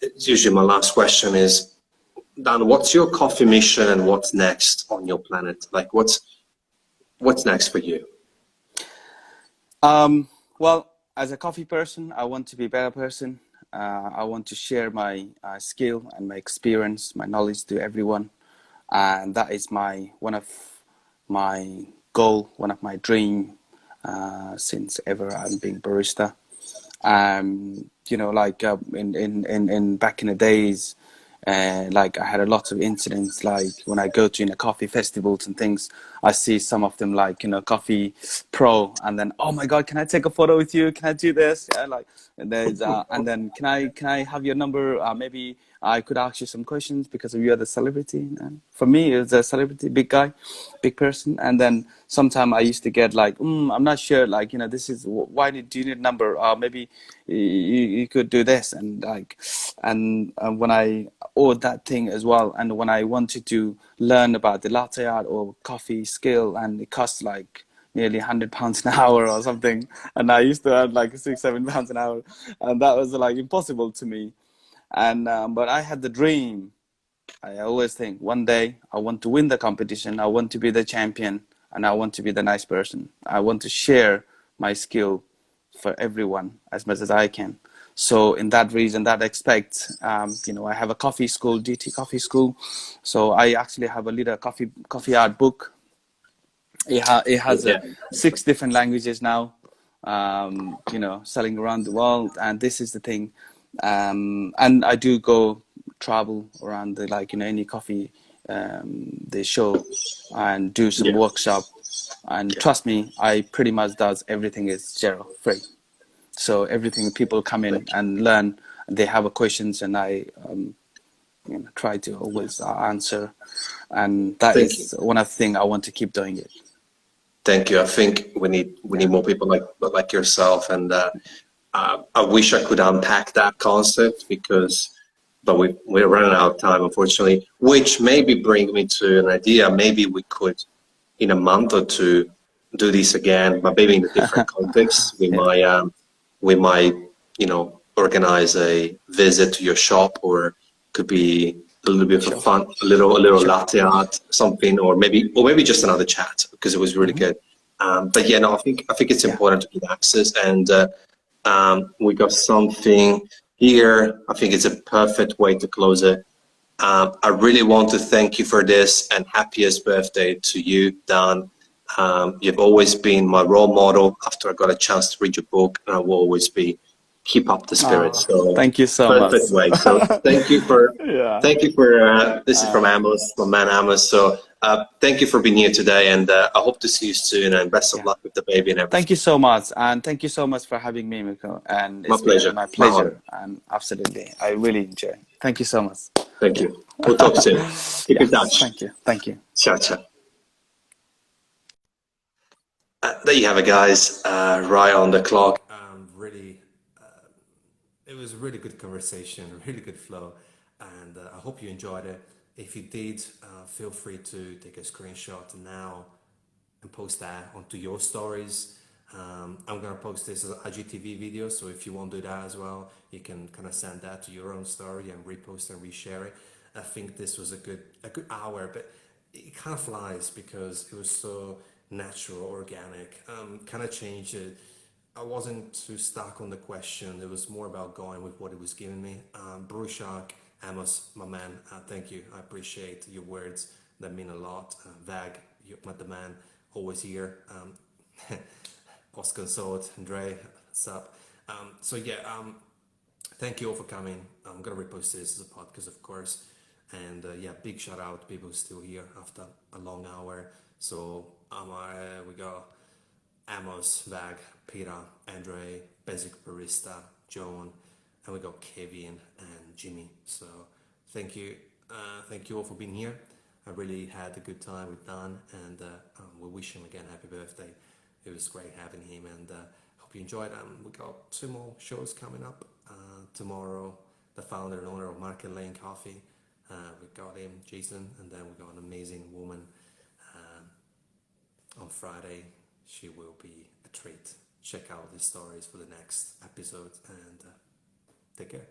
It's usually my last question is, Dan, what's your coffee mission and what's next on your planet? Like, what's next for you? Well, as a coffee person, I want to be a better person. I want to share my skill and my experience, my knowledge to everyone, and that is one of my goal, one of my dream, since ever I'm being barista. Like, in back in the days, like, I had a lot of incidents, like when I go to, coffee festivals and things, I see some of them, like, coffee pro, and then, oh my god, can I take a photo with you, can I do this, yeah, like, and there's and then can I have your number, maybe I could ask you some questions because you are the celebrity. And for me, it's a celebrity, big guy, big person. And then sometimes I used to get like, I'm not sure, like, this is why do you need a number? Maybe you could do this, and like, and when I or that thing as well, and when I wanted to learn about the latte art or coffee skill, and it costs like nearly £100 an hour or something, and I used to earn like £6-7 an hour, and that was like impossible to me. And but I had the dream. I always think one day I want to win the competition. I want to be the champion, and I want to be the nice person. I want to share my skill for everyone as much as I can. So in that reason, that aspect, I have a coffee school, DT Coffee School. So I actually have a little coffee art book. It has Yeah. 6 different languages now, selling around the world. And this is the thing. And I do go travel around the, any coffee, the show, and do some Yeah. workshop. And trust me, I pretty much does everything is zero free. So everything people come in Thank you. and learn, they have a questions, and I try to always answer. And that Thank you. is one of the things I want to keep doing it. Thank you. I think we need more people like yourself, and I wish I could unpack that concept but we're running out of time, unfortunately. Which maybe brings me to an idea. Maybe we could, in a month or two, do this again, but maybe in a different context. We Yeah. might, organize a visit to your shop, or could be a little bit of Sure. fun, a little Sure. latte art, something, or maybe just another chat, because it was really good. But yeah, no, I think it's Yeah. important to give access, and we got something here. I think it's a perfect way to close it. I really want to thank you for this, and happiest birthday to you, Dan. You've always been my role model after I got a chance to read your book, and I will always be. Keep up the spirit. So Thank you so much. perfect way. So Yeah. thank you for this is from Amos, my man Amos. So thank you for being here today, and I hope to see you soon. And best of Yeah. luck with the baby and everything. Thank you so much, and thank you so much for having me, Miko. And My it's been pleasure. my My honor. pleasure, and absolutely, I really enjoy. Thank you so much. Thank Yeah. you. We'll talk soon. Keep Yeah. in touch. Thank you. Thank you. Ciao, ciao. There you have it, guys. Right on the clock. Really, it was a really good conversation, a really good flow, and I hope you enjoyed it. If you did, feel free to take a screenshot now and post that onto your stories. I'm gonna post this as an IGTV video, so if you want to do that as well, you can kind of send that to your own story and repost and reshare it. I think this was a good hour, but it kind of flies because it was so natural, organic. Kind of changed it. I wasn't too stuck on the question. It was more about going with what it was giving me. Brushak, Amos, my man, thank you. I appreciate your words. That mean a lot. Vag, you're the man, always here. Oscar Sort, Andre, sup. Thank you all for coming. I'm gonna repost this as a podcast, of course. And big shout out to people who are still here after a long hour. So we got Amos, Vag, Peter, Andre, Basic Barista, John, and we got Kevin and Jimmy. So thank you all for being here. I really had a good time with Dan, and we wish him again happy birthday. It was great having him, and hope you enjoyed. We got 2 more shows coming up tomorrow. The founder and owner of Market Lane Coffee. We got him, Jason, and then we got an amazing woman on Friday. She will be a treat. Check out the stories for the next episode, and take care.